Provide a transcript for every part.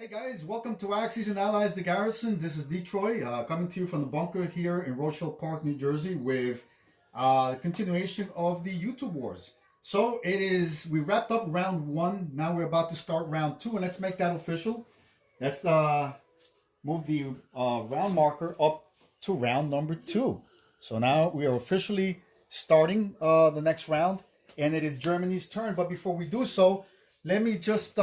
Hey guys, welcome to Axis and Allies, the Garrison. This is Detroit, coming to you from the bunker here in Rochelle Park, New Jersey, with the continuation of the YouTube wars. So we wrapped up round one. Now we're about to start round two, and let's make that official. Let's move the round marker up to round number two. So now we are officially starting the next round, and it is Germany's turn. But before we do so, let me just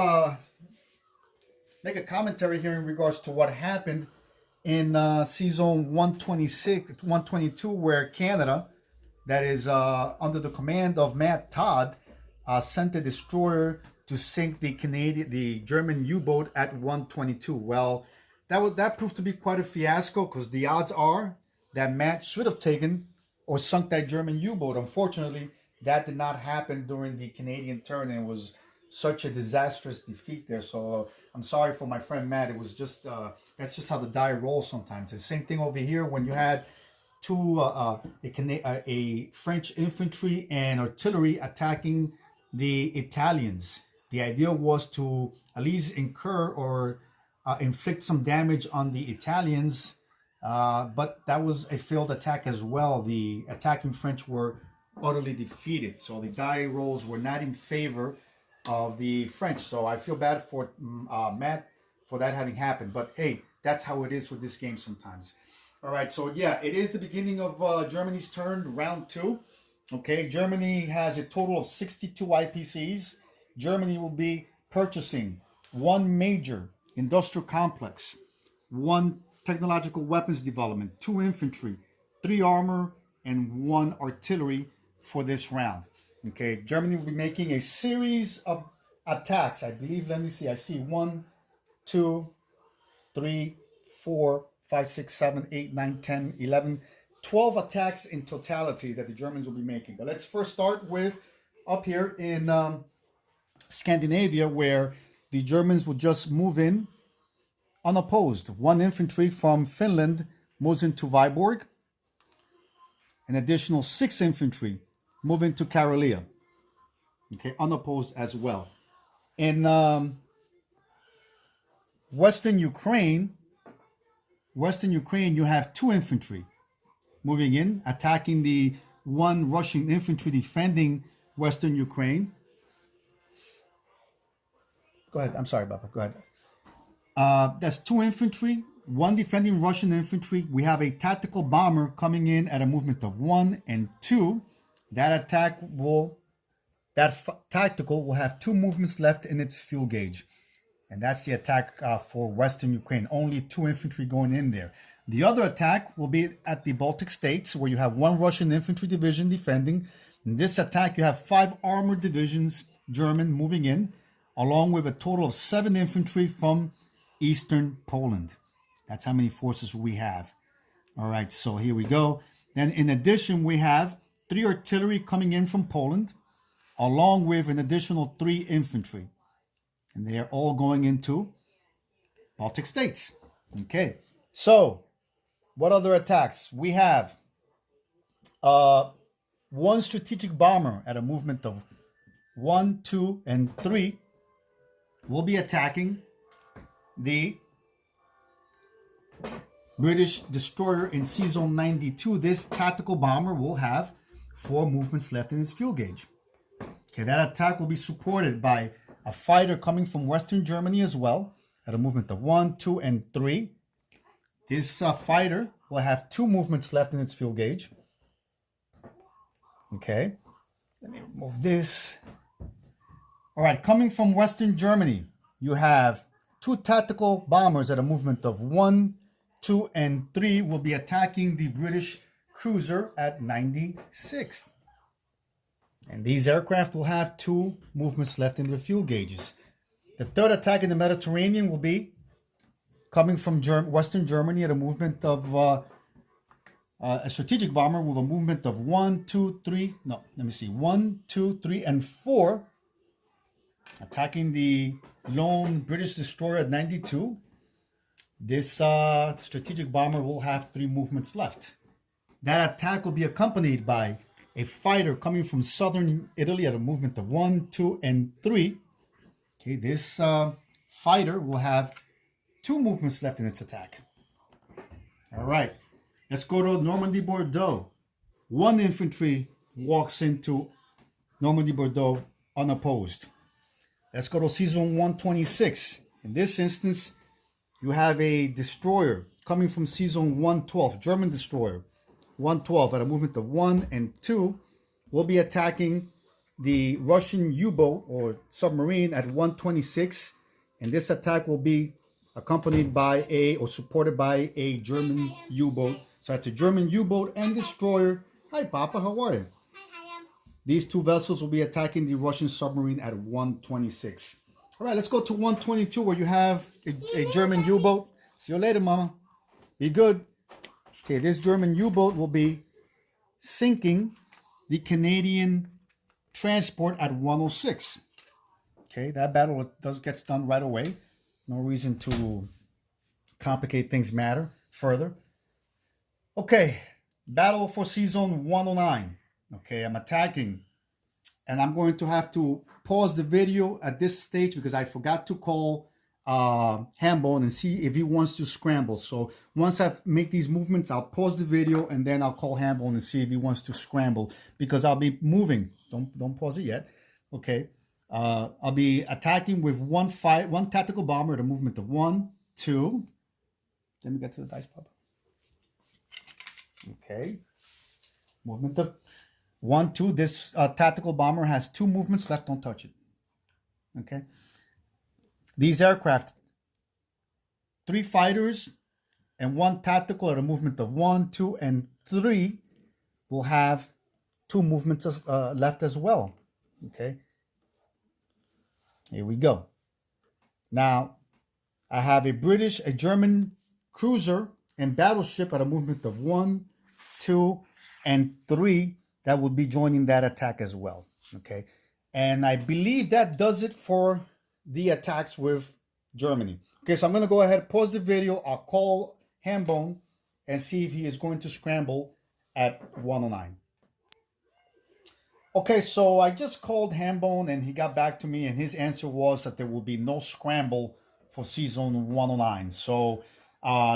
make a commentary here in regards to what happened in Seaaon 122, where Canada, that is under the command of Matt Todd, sent a destroyer to sink the German U-boat at 122. Well, that proved to be quite a fiasco, because the odds are that Matt should have taken or sunk that German U-boat. Unfortunately, that did not happen during the Canadian turn, and it was such a disastrous defeat there. So I'm sorry for my friend Matt. It was just that's just how the die rolls sometimes. The same thing over here when you had a French infantry and artillery attacking the Italians. The idea was to at least incur or inflict some damage on the Italians, but that was a failed attack as well. The attacking French were utterly defeated, so the die rolls were not in favor of the French. So I feel bad for Matt for that having happened, but hey, that's how it is with this game sometimes. All right, so yeah, it is the beginning of Germany's turn, round two. Okay, Germany has a total of 62 IPCs. Germany will be purchasing one major industrial complex, one technological weapons development, 2 infantry, 3 armor, and 1 artillery for this round. Okay, Germany will be making a series of attacks. I believe, let me see, I see 1, 2, 3, 4, 5, 6, 7, 8, 9, 10, 11, 12 attacks in totality that the Germans will be making. But let's first start with up here in Scandinavia, where the Germans will just move in unopposed. 1 infantry from Finland moves into Viborg. An additional 6 infantry move into Karelia. Okay, unopposed as well. In Western Ukraine, you have 2 infantry moving in, attacking the 1 Russian infantry defending Western Ukraine. Go ahead. I'm sorry, Baba. Go ahead. That's 2 infantry, 1 defending Russian infantry. We have a tactical bomber coming in at a movement of 1 and 2. That tactical will have 2 movements left in its fuel gauge. And that's the attack for Western Ukraine. Only 2 infantry going in there. The other attack will be at the Baltic states, where you have 1 Russian infantry division defending. In this attack, you have 5 armored divisions, German, moving in, along with a total of 7 infantry from Eastern Poland. That's how many forces we have. All right, so here we go. Then in addition, we have 3 artillery coming in from Poland, along with an additional 3 infantry. And they are all going into Baltic states. Okay, so what other attacks? We have 1 strategic bomber at a movement of 1, 2, and 3 will be attacking the British destroyer in Seaaon 92. This tactical bomber will have 4 movements left in its fuel gauge. Okay, that attack will be supported by a fighter coming from Western Germany as well, at a movement of 1, 2, and 3. This fighter will have 2 movements left in its fuel gauge. Okay, let me remove this. All right, coming from Western Germany, you have 2 tactical bombers at a movement of 1, 2, and 3 will be attacking the British cruiser at 96. And these aircraft will have 2 movements left in their fuel gauges. The third attack in the Mediterranean will be coming from Western Germany at a movement of a strategic bomber with a movement of 1, 2, 3. No, let me see. 1, 2, 3, and 4, attacking the lone British destroyer at 92. This strategic bomber will have 3 movements left. That attack will be accompanied by a fighter coming from southern Italy at a movement of 1, 2, and 3. Okay, this fighter will have 2 movements left in its attack. All right, let's go to Normandy Bordeaux. 1 infantry walks into Normandy Bordeaux unopposed. Let's go to Seaaon 126. In this instance, you have a destroyer coming from Seaaon 112, German destroyer. 112 at a movement of 1 and 2 will be attacking the Russian U-boat or submarine at 126. And this attack will be accompanied by or supported by a German U-boat. So that's a German U-boat and destroyer. Hi, Papa, how are you? These 2 vessels will be attacking the Russian submarine at 126. All right, let's go to 122 where you have a German U-boat. See you later, Mama. Be good. Okay, this German U-boat will be sinking the Canadian transport at 106. Okay, that battle gets done right away. No reason to complicate things further. Okay, battle for Seaaon 109. Okay, I'm attacking. And I'm going to have to pause the video at this stage because I forgot to call Hambone and see if he wants to scramble. So once I make these movements, I'll pause the video and then I'll call Hambone and see if he wants to scramble because I'll be moving. Don't pause it yet. Okay. I'll be attacking with one tactical bomber at a movement of 1, 2. Let me get to the dice, Papa. Okay. Movement of 1, 2. This tactical bomber has 2 movements left. Don't touch it. Okay. These aircraft, 3 fighters and 1 tactical at a movement of 1, 2, and 3 will have 2 movements left as well. Okay. Here we go. Now, I have a German cruiser and battleship at a movement of 1, 2, and 3 that will be joining that attack as well. Okay. And I believe that does it for the attacks with Germany. Okay, so I'm going to go ahead, pause the video. I'll call Hambone and see if he is going to scramble at 109. Okay, so I just called Hambone and he got back to me and his answer was that there will be no scramble for Seaaon 109. So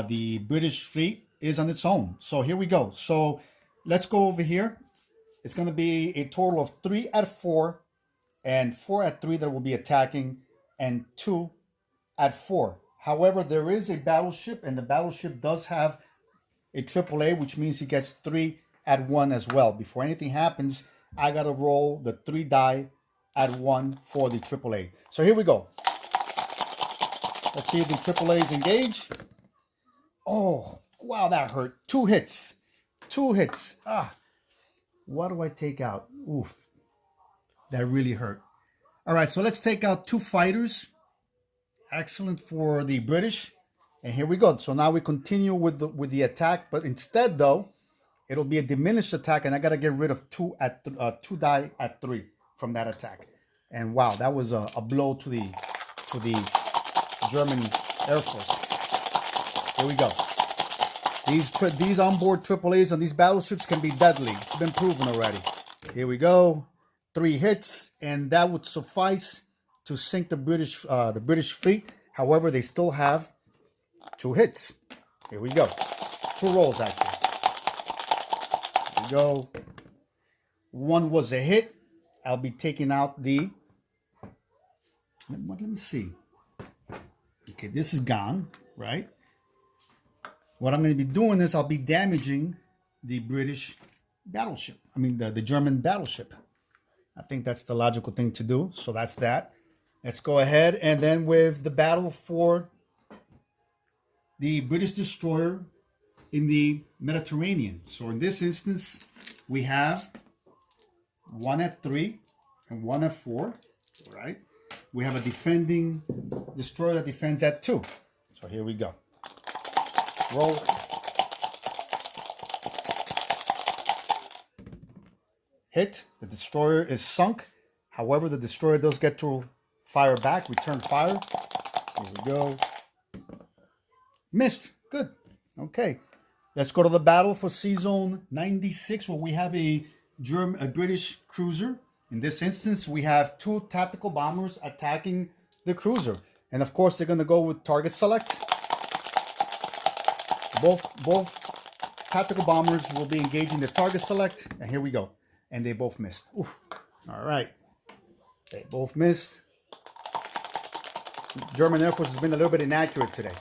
the British fleet is on its own. So here we go. So let's go over here. It's going to be a total of 3 at 4 and 4 at 3 that will be attacking and 2 at 4. However, there is a battleship and the battleship does have a AAA, which means he gets 3 at 1 as well. Before anything happens, I got to roll the 3 die at 1 for the AAA. So here we go. Let's see if the AAAs engage. Oh, wow, that hurt. 2 hits. 2 hits. What do I take out? Oof. That really hurt. All right, so let's take out 2 fighters. Excellent for the British. And here we go. So now we continue with the attack, but instead though, it'll be a diminished attack, and I got to get rid of 2 die at 3 from that attack. And wow, that was a blow to the German Air Force. Here we go. These onboard AAAs on these battleships can be deadly. It's been proven already. Here we go. 3 hits, and that would suffice to sink the British fleet. However, they still have 2 hits. Here we go. 2 rolls actually. Here we go. 1 was a hit. I'll be taking out the. Let me see. Okay, this is gone, right? What I'm going to be doing is I'll be damaging the British battleship. I mean the German battleship. I think that's the logical thing to do. So that's that. Let's go ahead and then with the battle for the British destroyer in the Mediterranean. So in this instance, we have 1 at 3 and 1 at 4, right? We have a defending destroyer that defends at 2. So here we go. Roll. Hit. The destroyer is sunk. However, the destroyer does get to fire back. Return fire. Here we go. Missed. Good. Okay. Let's go to the battle for Seaaon 96, where we have a British cruiser. In this instance, we have 2 tactical bombers attacking the cruiser. And of course, they're going to go with target select. both tactical bombers will be engaging the target select, and here we go. And they both missed. Oof. All right, they both missed. German Air Force has been a little bit inaccurate today.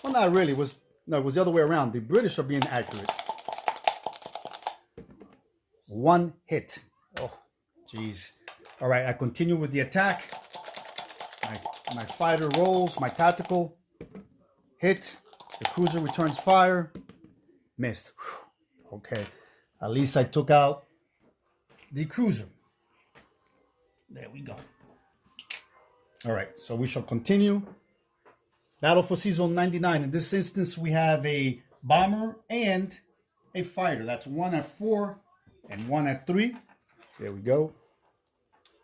Well, not really. It was the other way around. The British are being accurate. One hit. Oh, geez. All right, I continue with the attack. My fighter rolls, my tactical hit. The cruiser returns fire. Missed. Whew. Okay, at least I took out the cruiser. There we go. All right, so we shall continue. Battle for Seaaon 99. In this instance, we have a bomber and a fighter. That's one at 4 and one at 3. There we go.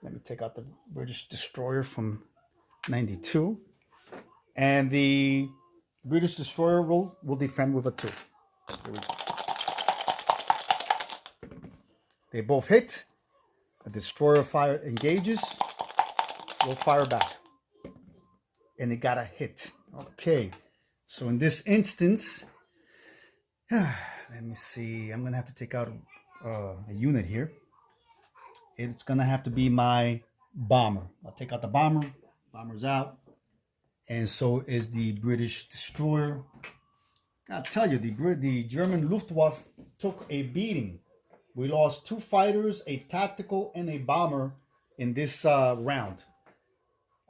Let me take out the British destroyer from 92. And the British destroyer will defend with a 2. There we go. They both hit. The destroyer fire engages. We'll fire back. And it got a hit. Okay. So in this instance, let me see. I'm going to have to take out a unit here. It's going to have to be my bomber. I'll take out the bomber. Bomber's out. And so is the British destroyer. Gotta tell you, the German Luftwaffe took a beating. We lost 2 fighters, a tactical, and a bomber in this round.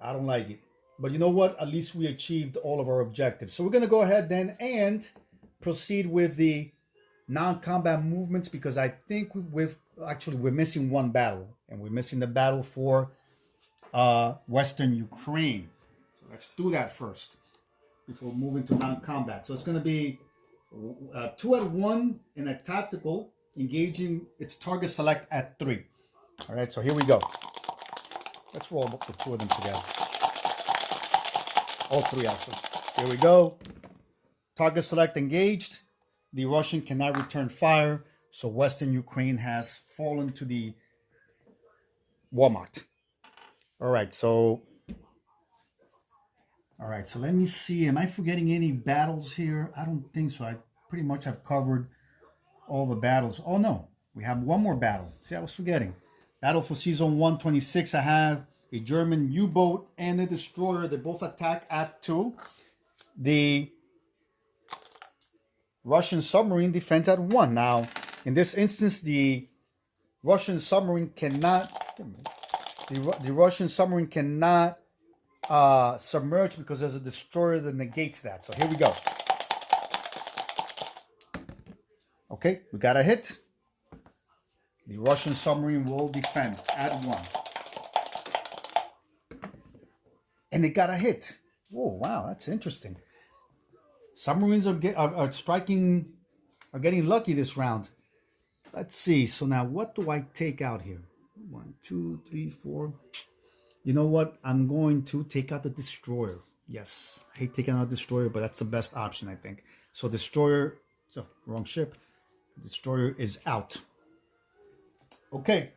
I don't like it. But you know what? At least we achieved all of our objectives. So we're going to go ahead then and proceed with the non-combat movements, because I think we're missing one battle. And we're missing the battle for Western Ukraine. So let's do that first before moving to non-combat. So it's going to be 2 at 1 in a tactical, engaging its target select at 3. All right, so here we go. Let's roll up the 2 of them together. All 3 actually. Here we go. Target select engaged. The Russian cannot return fire, so Western Ukraine has fallen to the Wehrmacht. All right, so let me see. Am I forgetting any battles here? I don't think so. I pretty much have covered all the battles. Oh no, we have one more battle. See, I was forgetting. Battle for Seaaon 126. I have a German U-boat and a destroyer. They both attack at 2. The Russian submarine defends at 1. Now, in this instance, the Russian submarine cannot. The Russian submarine cannot submerge because there's a destroyer that negates that. So here we go. Okay, we got a hit. The Russian submarine will defend at 1. And it got a hit. Oh, wow, that's interesting. Submarines are getting lucky this round. Let's see. So now what do I take out here? 1, 2, 3, 4. You know what? I'm going to take out the destroyer. Yes, I hate taking out the destroyer, but that's the best option, I think. So destroyer, so wrong ship. The destroyer is out. Okay.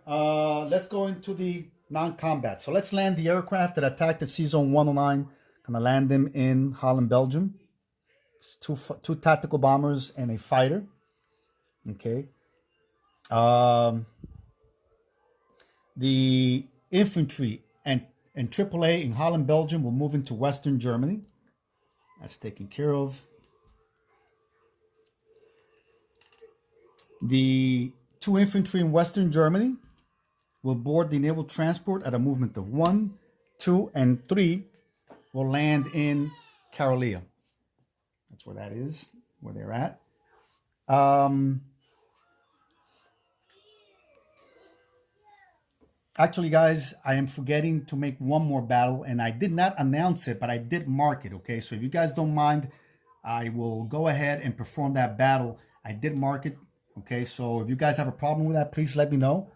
Let's go into the non-combat. So let's land the aircraft that attacked the Seaaon 109. Gonna land them in Holland, Belgium. It's two tactical bombers and a fighter. Okay. The infantry and AAA in Holland, Belgium will move into Western Germany. That's taken care of. The 2 infantry in Western Germany will board the naval transport at a movement of 1, 2, and 3 will land in Karelia. That's where that is, where they're at. Actually, guys, I am forgetting to make one more battle, and I did not announce it, but I did mark it, okay? So if you guys don't mind, I will go ahead and perform that battle. I did mark it, okay? So if you guys have a problem with that, please let me know,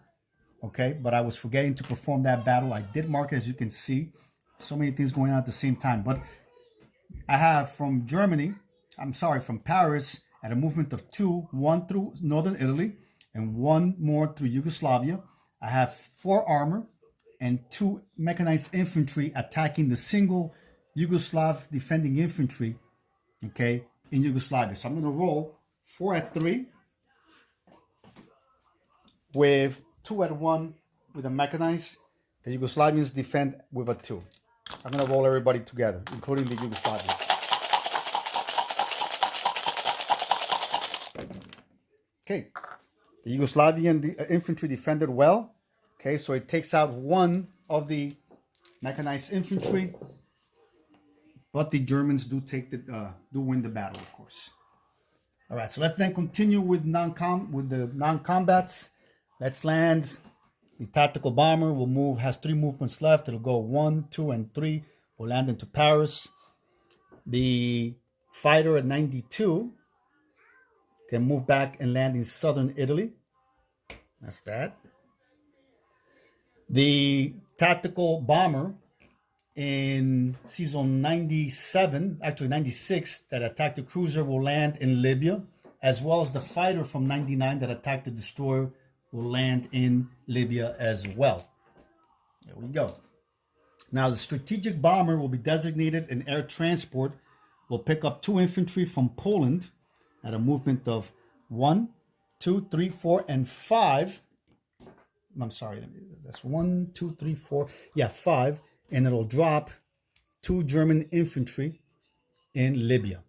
okay? But I was forgetting to perform that battle. I did mark it, as you can see. So many things going on at the same time. But I have from Paris, at a movement of 2, 1 through northern Italy, and 1 more through Yugoslavia. I have 4 armor and 2 mechanized infantry attacking the single Yugoslav defending infantry okay, in Yugoslavia. So I'm going to roll 4 at 3 with 2 at 1 with a mechanized. The Yugoslavians defend with a 2. I'm going to roll everybody together, including the Yugoslavians. Okay, the Yugoslavian infantry defended well. Okay, so it takes out one of the mechanized infantry, but the Germans do win the battle, of course. All right, so let's then continue with the non-combats. Let's land. The tactical bomber has 3 movements left. It'll go 1, 2, and 3. We'll land into Paris. The fighter at 92 can move back and land in southern Italy. That's that. The tactical bomber in season 97, actually 96, that attacked the cruiser will land in Libya, as well as the fighter from 99 that attacked the destroyer will land in Libya as well. There we go. Now the strategic bomber will be designated in air transport. Will pick up 2 infantry from Poland at a movement of 1, 2, 3, 4, and 5. I'm sorry, that's 1, 2, 3, 4. Yeah, 5. And it'll drop 2 German infantry in Libya.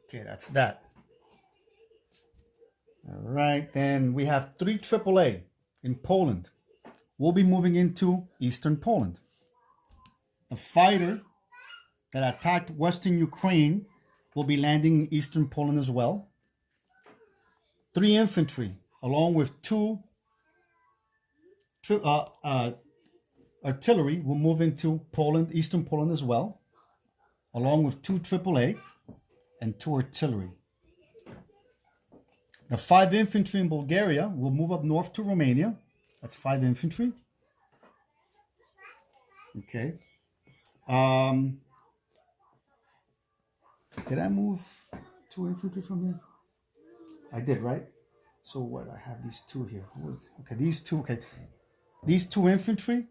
Okay, that's that. All right, then we have 3 AAA in Poland. We'll be moving into Eastern Poland. The fighter that attacked Western Ukraine will be landing in Eastern Poland as well. 3 infantry, along with 2 artillery, will move into Poland, Eastern Poland as well, along with 2 AAA and 2 artillery. The 5 infantry in Bulgaria will move up north to Romania. That's 5 infantry. Okay. Did I move 2 infantry from here? I did, right? So what? I have these 2 here. Okay, these 2. Okay, these 2 infantry.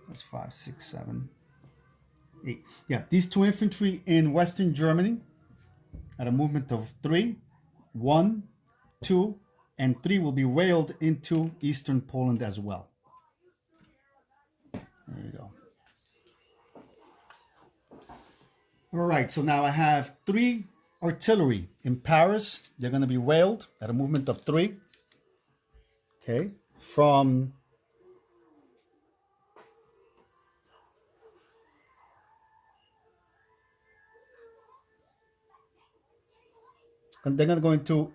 That's 5, 6, 7, 8. Yeah, these 2 infantry in Western Germany at a movement of 3, 1, 2, and 3 will be railed into Eastern Poland as well. There you go. All right, so now I have 3 artillery in Paris. They're going to be railed at a movement of 3. Okay, from and they're going to go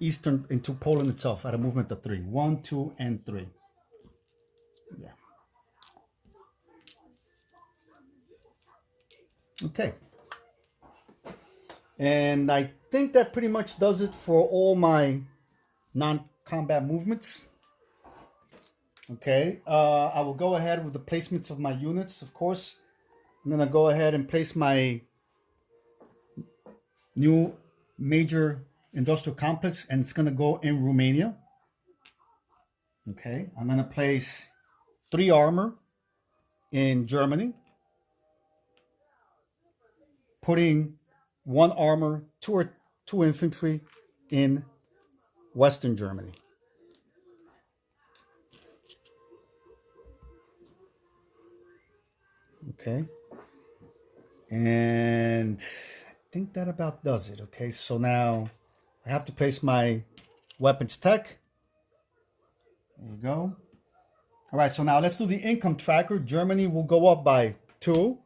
into Poland itself at a movement of 3. 1, 2, and 3. Yeah. Okay. And I think that pretty much does it for all my non-combat movements. Okay. I will go ahead with the placements of my units, of course. I'm going to go ahead and place my new major industrial complex, and it's going to go in Romania. Okay, I'm going to place 3 armor in Germany, putting 1 armor, 2 infantry in Western Germany. Okay, and I think that about does it. Okay, so now I have to place my weapons tech. There you go. All right, so now let's do the income tracker. Germany will go up by 2.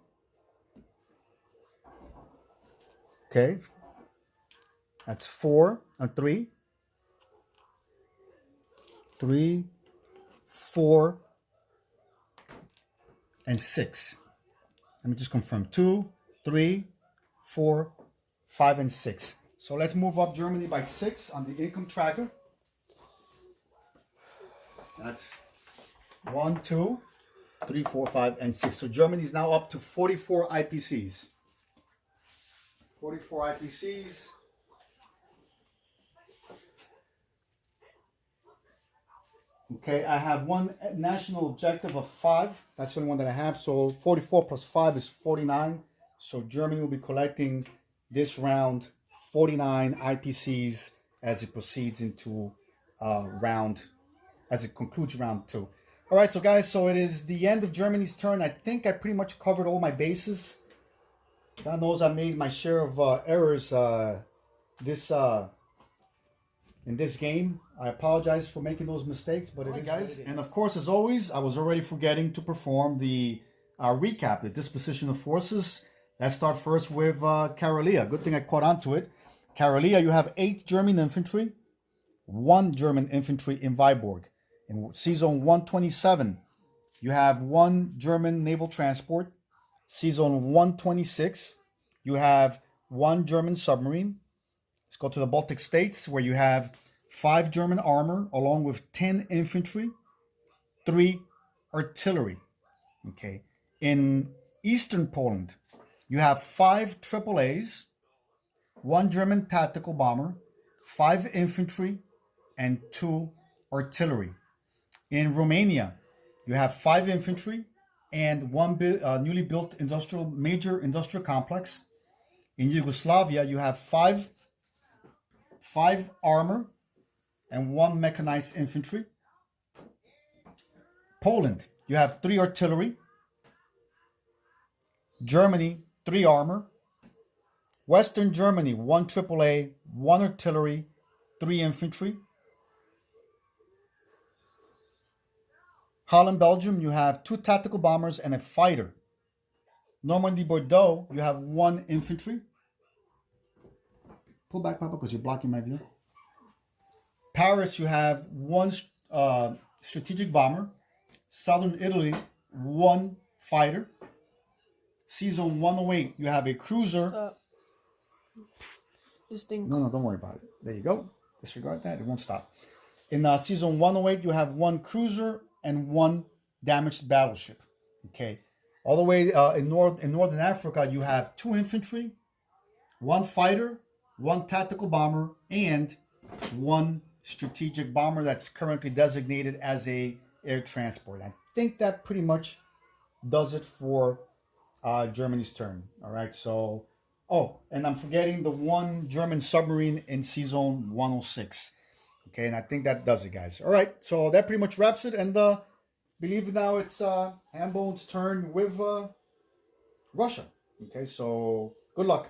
Okay. That's 4 and 3. 3, 4, and 6. Let me just confirm. 2, 3, 4, 5, and 6. So let's move up Germany by 6 on the income tracker. That's 1, 2, 3, 4, 5, and 6. So Germany is now up to 44 IPCs. 44 IPCs. Okay, I have one national objective of 5. That's the only one that I have. So 44 plus 5 is 49. So Germany will be collecting this round 49 IPCs as it proceeds into as it concludes round 2. All right, so guys, so it is the end of Germany's turn. I think I pretty much covered all my bases. God knows I made my share of errors this in this game. I apologize for making those mistakes, but it is guys. And of course, as always, I was already forgetting to perform the recap, the disposition of forces. Let's start first with Karelia. Good thing I caught on to it. Karelia, you have 8 German infantry, 1 German infantry in Viborg. In Seazone 127, you have 1 German naval transport. Seazone 126, you have 1 German submarine. Let's go to the Baltic states, where you have 5 German armor, along with 10 infantry, 3 artillery. Okay. In Eastern Poland, you have 5 AAAs, 1 German tactical bomber, 5 infantry, and 2 artillery. In Romania, you have 5 infantry and 1 newly built major industrial complex. In Yugoslavia, you have 5 armor and 1 mechanized infantry. Poland, you have 3 artillery. Germany, 3 armor. Western Germany, 1 AAA, 1 artillery, 3 infantry. Holland, Belgium, you have 2 tactical bombers and a fighter. Normandy, Bordeaux, you have 1 infantry. Pull back, Papa, because you're blocking my view. Paris, you have 1 strategic bomber. Southern Italy, 1 fighter. Seazone 108, you have a cruiser. This thing. No, don't worry about it. There you go. Disregard that. It won't stop. In Seazone 108, you have 1 cruiser and 1 damaged battleship. Okay. All the way in Northern Africa, you have 2 infantry, 1 fighter, 1 tactical bomber, and 1 strategic bomber that's currently designated as a air transport. I think that pretty much does it for Germany's turn. All right. So, and I'm forgetting the 1 German submarine in Seazone 106. Okay, and I think that does it, guys. All right, so that pretty much wraps it. And believe now it's Hambone's turn with Russia. Okay, so good luck.